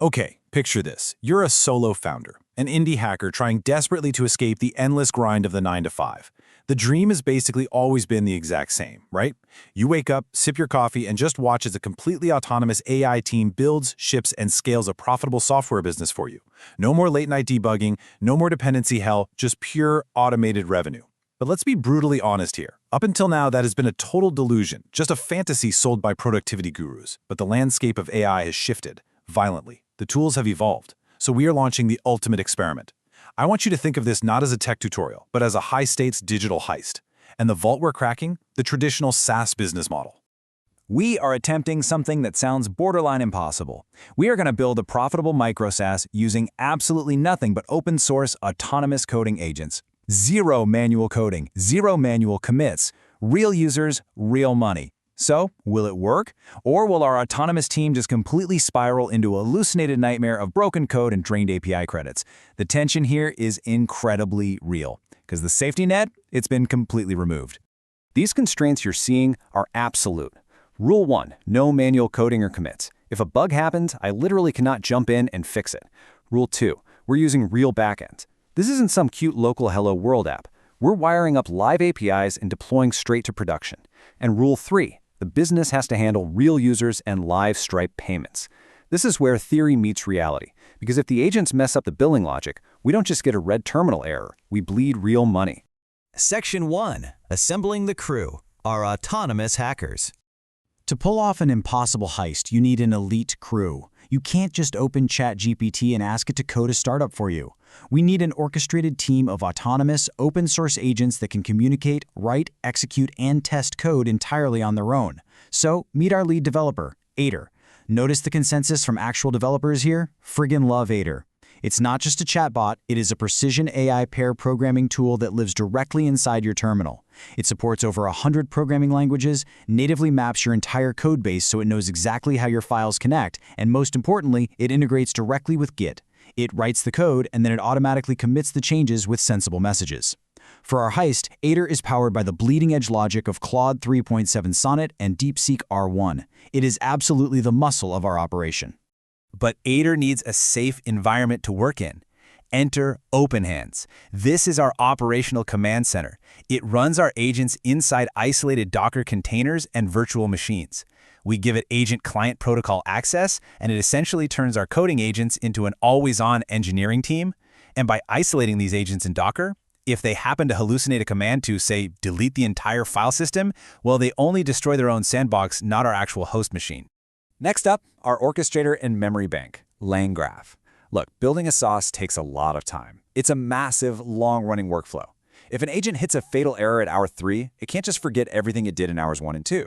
Okay, picture this. You're a solo founder, an indie hacker trying desperately to escape the endless grind of the 9 to 5. The dream has basically always been the exact same, right? You wake up, sip your coffee, and just watch as a completely autonomous AI team builds, ships, and scales a profitable software business for you. No more late-night debugging, no more dependency hell, just pure automated revenue. But let's be brutally honest here. Up until now, that has been a total delusion, just a fantasy sold by productivity gurus. But the landscape of AI has shifted violently. The tools have evolved. So we are launching the ultimate experiment. I want you to think of this not as a tech tutorial, but as a high-stakes digital heist. And the vault we're cracking? The traditional SaaS business model. We are attempting something that sounds borderline impossible. We are going to build a profitable micro SaaS using absolutely nothing but open-source autonomous coding agents. Zero manual coding, zero manual commits, real users, real money. So, will it work? Or will our autonomous team just completely spiral into a hallucinated nightmare of broken code and drained API credits? The tension here is incredibly real, because the safety net, it's been completely removed. These constraints you're seeing are absolute. Rule 1, no manual coding or commits. If a bug happens, I literally cannot jump in and fix it. Rule 2, we're using real backends. This isn't some cute local Hello World app. We're wiring up live APIs and deploying straight to production. And Rule 3, the business has to handle real users and live Stripe payments. This is where theory meets reality, because if the agents mess up the billing logic, we don't just get a red terminal error, we bleed real money. Section 1. Assembling the crew, our autonomous hackers. To pull off an impossible heist, you need an elite crew. You can't just open ChatGPT and ask it to code a startup for you. We need an orchestrated team of autonomous, open-source agents that can communicate, write, execute, and test code entirely on their own. So, meet our lead developer, Aider. Notice the consensus from actual developers here? Friggin' love Aider. It's not just a chatbot, it is a precision AI pair programming tool that lives directly inside your terminal. It supports over 100 programming languages, natively maps your entire code base so it knows exactly how your files connect, and most importantly, it integrates directly with Git. It writes the code, and then it automatically commits the changes with sensible messages. For our heist, Aider is powered by the bleeding-edge logic of Claude 3.7 Sonnet and DeepSeek R1. It is absolutely the muscle of our operation. But Aider needs a safe environment to work in. Enter OpenHands. This is our operational command center. It runs our agents inside isolated Docker containers and virtual machines. We give it agent client protocol access, and it essentially turns our coding agents into an always-on engineering team. And by isolating these agents in Docker, if they happen to hallucinate a command to, say, delete the entire file system, well, they only destroy their own sandbox, not our actual host machine. Next up, our orchestrator and memory bank, LangGraph. Look, building a SaaS takes a lot of time. It's a massive, long-running workflow. If an agent hits a fatal error at hour 3, it can't just forget everything it did in hours 1 and 2.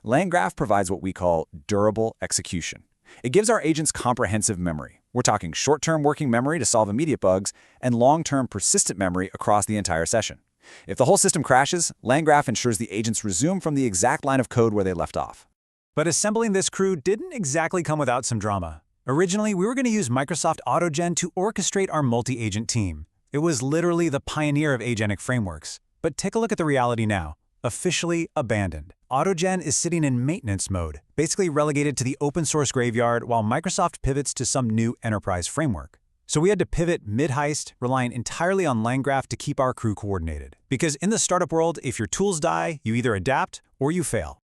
LangGraph provides what we call durable execution. It gives our agents comprehensive memory. We're talking short-term working memory to solve immediate bugs and long-term persistent memory across the entire session. If the whole system crashes, LangGraph ensures the agents resume from the exact line of code where they left off. But assembling this crew didn't exactly come without some drama. Originally, we were going to use Microsoft AutoGen to orchestrate our multi-agent team. It was literally the pioneer of agentic frameworks. But take a look at the reality now. Officially abandoned. AutoGen is sitting in maintenance mode, basically relegated to the open-source graveyard while Microsoft pivots to some new enterprise framework. So we had to pivot mid-heist, relying entirely on LangGraph to keep our crew coordinated. Because in the startup world, if your tools die, you either adapt or you fail.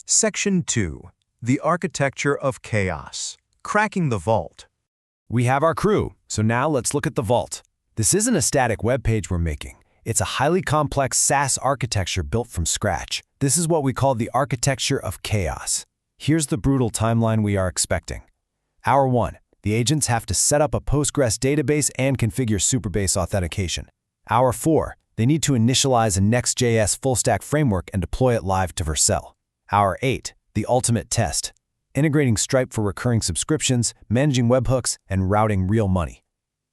Section 2. The Architecture of Chaos. Cracking the Vault. We have our crew, so now let's look at the vault. This isn't a static web page we're making. It's a highly complex SaaS architecture built from scratch. This is what we call the architecture of chaos. Here's the brutal timeline we are expecting. Hour 1, the agents have to set up a Postgres database and configure Supabase authentication. Hour 4, they need to initialize a Next.js full-stack framework and deploy it live to Vercel. Hour 8, the ultimate test, integrating Stripe for recurring subscriptions, managing webhooks, and routing real money.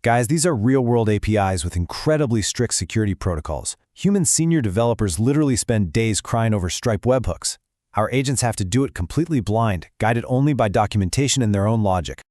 Guys, these are real-world APIs with incredibly strict security protocols. Human senior developers literally spend days crying over Stripe webhooks. Our agents have to do it completely blind, guided only by documentation and their own logic.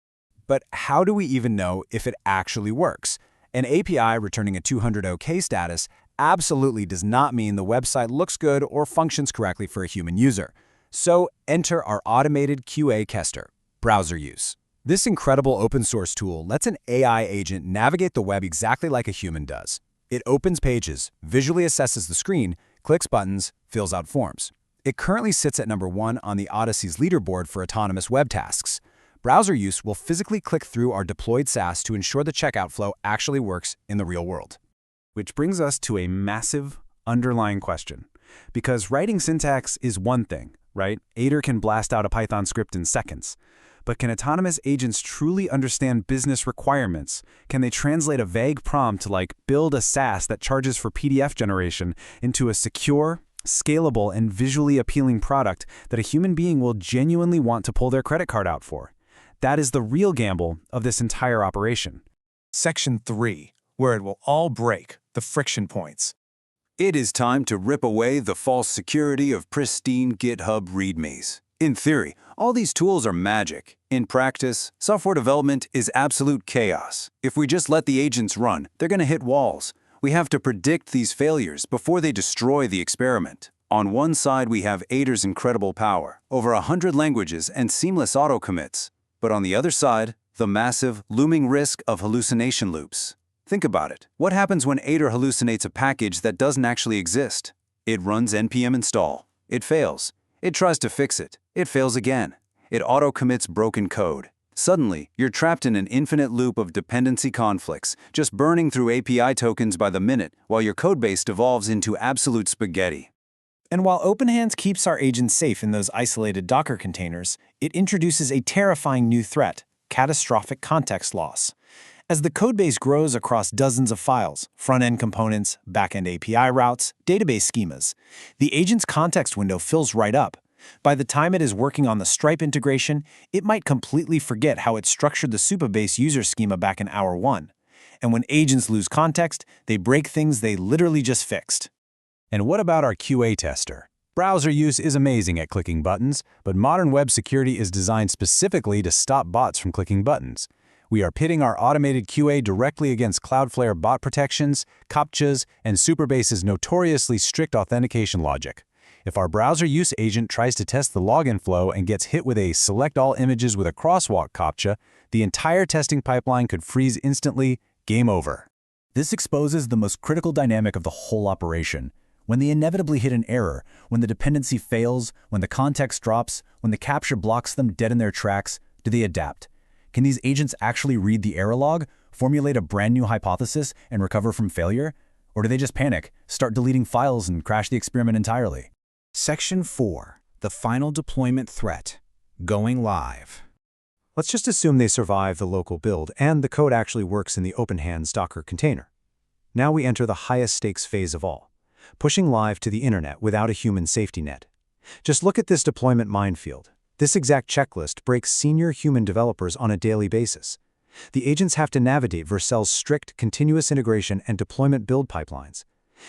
But how do we even know if it actually works? An API returning a 200 OK status absolutely does not mean the website looks good or functions correctly for a human user. So enter our automated QA tester, browser use. This incredible open-source tool lets an AI agent navigate the web exactly like a human does. It opens pages, visually assesses the screen, clicks buttons, fills out forms. It currently sits at number 1 on the Odyssey's leaderboard for autonomous web tasks. Browser use will physically click through our deployed SaaS to ensure the checkout flow actually works in the real world. Which brings us to a massive underlying question. Because writing syntax is one thing, right? Aider can blast out a Python script in seconds. But can autonomous agents truly understand business requirements? Can they translate a vague prompt to build a SaaS that charges for PDF generation into a secure, scalable, and visually appealing product that a human being will genuinely want to pull their credit card out for? That is the real gamble of this entire operation. Section 3, where it will all break, the friction points. It is time to rip away the false security of pristine GitHub readmes. In theory, all these tools are magic. In practice, software development is absolute chaos. If we just let the agents run, they're going to hit walls. We have to predict these failures before they destroy the experiment. On one side, we have Aider's incredible power, over 100 languages and seamless auto-commits. But on the other side, the massive, looming risk of hallucination loops. Think about it. What happens when Aider hallucinates a package that doesn't actually exist? It runs npm install. It fails. It tries to fix it. It fails again. It auto-commits broken code. Suddenly, you're trapped in an infinite loop of dependency conflicts, just burning through API tokens by the minute while your codebase devolves into absolute spaghetti. And while OpenHands keeps our agents safe in those isolated Docker containers, it introduces a terrifying new threat: catastrophic context loss. As the codebase grows across dozens of files, front-end components, back-end API routes, database schemas, the agent's context window fills right up. By the time it is working on the Stripe integration, it might completely forget how it structured the Supabase user schema back in hour 1. And when agents lose context, they break things they literally just fixed. And what about our QA tester? Browser use is amazing at clicking buttons, but modern web security is designed specifically to stop bots from clicking buttons. We are pitting our automated QA directly against Cloudflare bot protections, CAPTCHAs, and Supabase's notoriously strict authentication logic. If our browser use agent tries to test the login flow and gets hit with a select all images with a crosswalk CAPTCHA, the entire testing pipeline could freeze instantly, game over. This exposes the most critical dynamic of the whole operation. When they inevitably hit an error, when the dependency fails, when the context drops, when the capture blocks them dead in their tracks, do they adapt? Can these agents actually read the error log, formulate a brand new hypothesis, and recover from failure? Or do they just panic, start deleting files, and crash the experiment entirely? Section 4. The final deployment threat. Going live. Let's just assume they survive the local build and the code actually works in the OpenHands Docker container. Now we enter the highest stakes phase of all: pushing live to the internet without a human safety net. Just look at this deployment minefield. This exact checklist breaks senior human developers on a daily basis. The agents have to navigate Vercel's strict continuous integration and deployment build pipelines.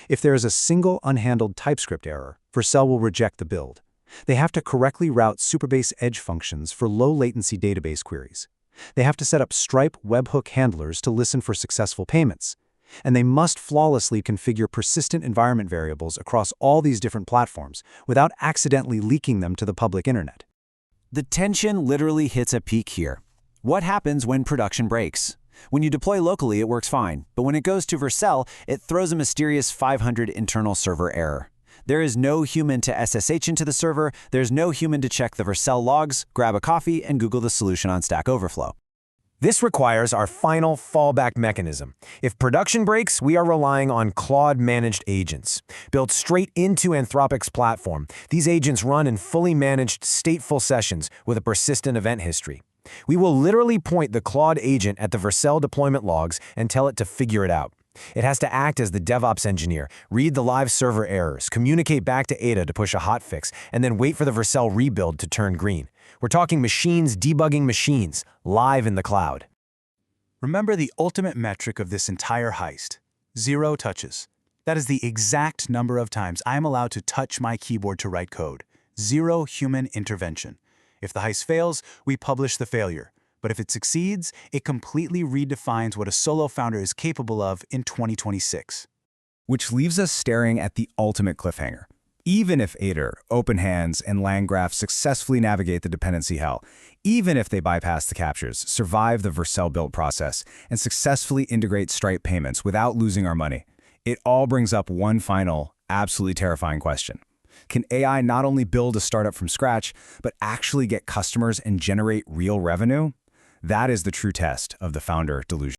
If there is a single unhandled TypeScript error, Vercel will reject the build. They have to correctly route Supabase edge functions for low-latency database queries. They have to set up Stripe webhook handlers to listen for successful payments. And they must flawlessly configure persistent environment variables across all these different platforms without accidentally leaking them to the public internet. The tension literally hits a peak here. What happens when production breaks? When you deploy locally, it works fine, but when it goes to Vercel, it throws a mysterious 500 internal server error. There is no human to SSH into the server, there's no human to check the Vercel logs, grab a coffee, and Google the solution on Stack Overflow. This requires our final fallback mechanism. If production breaks, we are relying on Claude-managed agents. Built straight into Anthropic's platform, these agents run in fully managed stateful sessions with a persistent event history. We will literally point the Claude agent at the Vercel deployment logs and tell it to figure it out. It has to act as the DevOps engineer, read the live server errors, communicate back to Ada to push a hotfix, and then wait for the Vercel rebuild to turn green. We're talking machines debugging machines, live in the cloud. Remember the ultimate metric of this entire heist: 0 touches. That is the exact number of times I'm allowed to touch my keyboard to write code. 0 human intervention. If the heist fails, we publish the failure. But if it succeeds, it completely redefines what a solo founder is capable of in 2026. Which leaves us staring at the ultimate cliffhanger. Even if Aider, OpenHands, and LangGraph successfully navigate the dependency hell, even if they bypass the captures, survive the Vercel build process, and successfully integrate Stripe payments without losing our money, it all brings up one final, absolutely terrifying question. Can AI not only build a startup from scratch, but actually get customers and generate real revenue? That is the true test of the founder delusion.